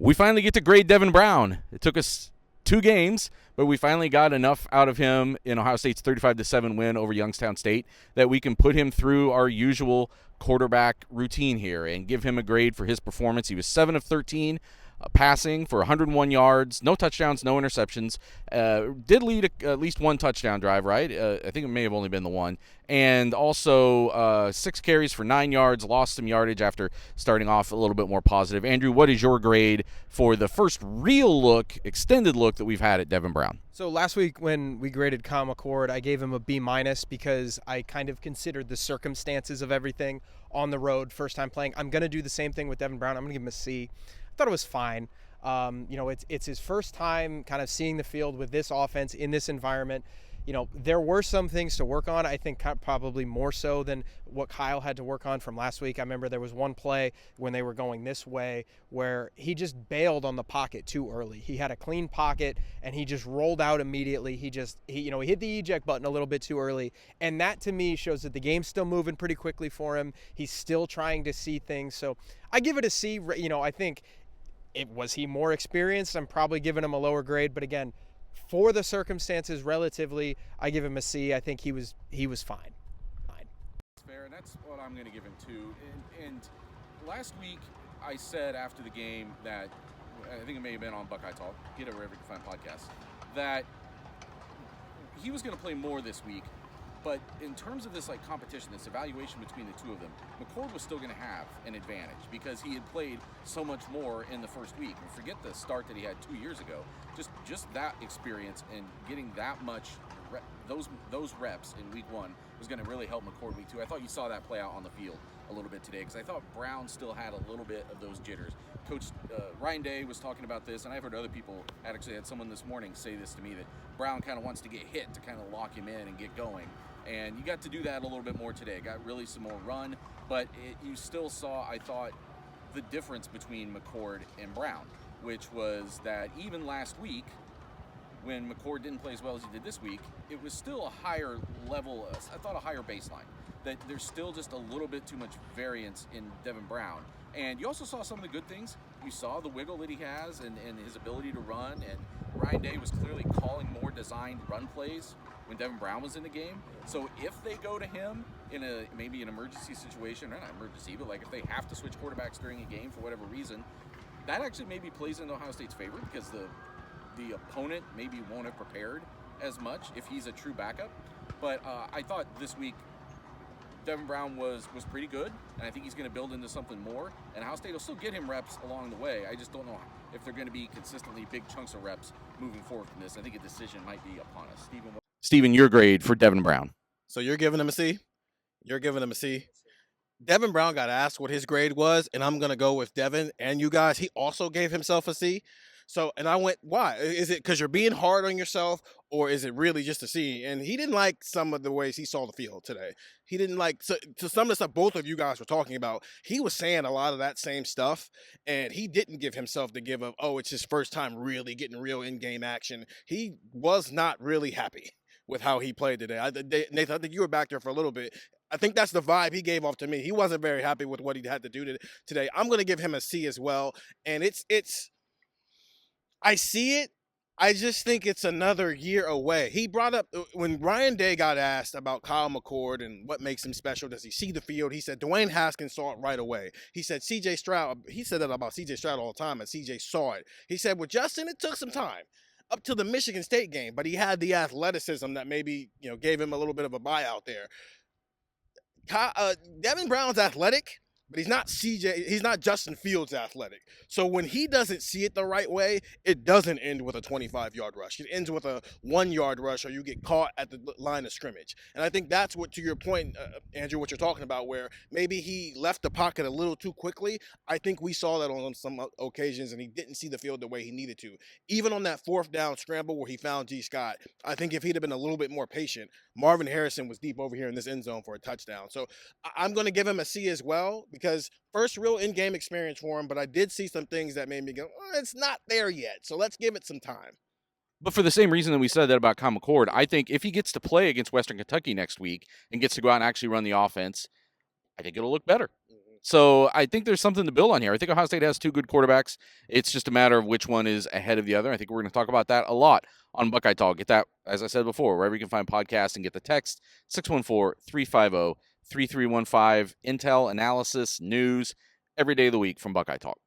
We finally get to grade Devin Brown. It took us 2 games, but we finally got enough out of him in Ohio State's 35-7 win over Youngstown State that we can put him through our usual quarterback routine here and give him a grade for his performance. He was 7 of 13 passing for 101 yards, no touchdowns, no interceptions. Did lead at least one touchdown drive, right? I think it may have only been the one. And also 6 carries for 9 yards, lost some yardage after starting off a little bit more positive. Andrew, what is your grade for the first real look, extended look that we've had at Devin Brown? So last week when we graded Kyle McCord, I gave him a B- because I kind of considered the circumstances of everything on the road, first time playing. I'm going to do the same thing with Devin Brown. I'm going to give him a C. I thought it was fine. It's his first time kind of seeing the field with this offense in this environment. There were some things to work on, I think probably more so than what Kyle had to work on from last week. I remember there was one play when they were going this way where he just bailed on the pocket too early. He had a clean pocket and he just rolled out immediately. He hit the eject button a little bit too early. And that to me shows that the game's still moving pretty quickly for him. He's still trying to see things. So I give it a C. I think was he more experienced? I'm probably giving him a lower grade, but again, for the circumstances, relatively, I give him a C. I think he was fine. That's fair, and that's what I'm going to give him too. And last week, I said after the game that I think it may have been on Buckeye Talk, get it wherever you can find podcasts, that he was going to play more this week. But in terms of this competition, this evaluation between the two of them, McCord was still going to have an advantage because he had played so much more in the first week. And forget the start that he had 2 years ago. Just that experience and getting that much those reps in week 1 was going to really help McCord week 2. I thought you saw that play out on the field a little bit today because I thought Brown still had a little bit of those jitters. Coach Ryan Day was talking about this, and I've heard other people, actually had someone this morning say this to me, that Brown kind of wants to get hit to kind of lock him in and get going. And you got to do that a little bit more today. Got really some more run, but you still saw, I thought, the difference between McCord and Brown, which was that even last week, when McCord didn't play as well as he did this week, it was still a higher level, I thought a higher baseline, that there's still just a little bit too much variance in Devin Brown. And you also saw some of the good things. You saw the wiggle that he has and his ability to run, and Ryan Day was clearly calling more designed run plays when Devin Brown was in the game. So if they go to him in maybe an emergency situation, or not emergency, but if they have to switch quarterbacks during a game for whatever reason, that actually maybe plays into Ohio State's favor because the opponent maybe won't have prepared as much if he's a true backup. But I thought this week Devin Brown was pretty good, and I think he's going to build into something more. And Ohio State will still get him reps along the way. I just don't know if they're going to be consistently big chunks of reps moving forward from this. I think a decision might be upon us. Steven, your grade for Devin Brown. So you're giving him a C? You're giving him a C? Devin Brown got asked what his grade was, and I'm going to go with Devin and you guys. He also gave himself a C. So, and I went, why? Is it because you're being hard on yourself, or is it really just a C? And he didn't like some of the ways he saw the field today. He didn't like, to some of the stuff both of you guys were talking about, he was saying a lot of that same stuff, and he didn't give himself the give of, it's his first time really getting real in-game action. He was not really happy with how he played today. Nathan, I think you were back there for a little bit. I think that's the vibe he gave off to me. He wasn't very happy with what he had to do today. I'm going to give him a C as well, and it's I see it. I just think it's another year away. He brought up, when Ryan Day got asked about Kyle McCord and what makes him special, does he see the field? He said Dwayne Haskins saw it right away. He said C.J. Stroud, he said that about C.J. Stroud all the time, and C.J. saw it. He said with Justin, it took some time up to the Michigan State game, but he had the athleticism that maybe, gave him a little bit of a buyout there. Devin Brown's athletic, but he's not Justin Fields athletic. So when he doesn't see it the right way, it doesn't end with a 25-yard rush. It ends with a 1-yard rush, or you get caught at the line of scrimmage. And I think that's what, to your point, Andrew, what you're talking about, where maybe he left the pocket a little too quickly. I think we saw that on some occasions, and he didn't see the field the way he needed to. Even on that 4th down scramble where he found G. Scott, I think if he'd have been a little bit more patient, Marvin Harrison was deep over here in this end zone for a touchdown. So I'm going to give him a C as well, because first real in-game experience for him, but I did see some things that made me go, it's not there yet, so let's give it some time. But for the same reason that we said that about Kyle McCord, I think if he gets to play against Western Kentucky next week and gets to go out and actually run the offense, I think it'll look better. So I think there's something to build on here. I think Ohio State has two good quarterbacks. It's just a matter of which one is ahead of the other. I think we're going to talk about that a lot on Buckeye Talk. Get that, as I said before, wherever you can find podcasts, and get the text 614-350-3315. Intel, analysis, news, every day of the week from Buckeye Talk.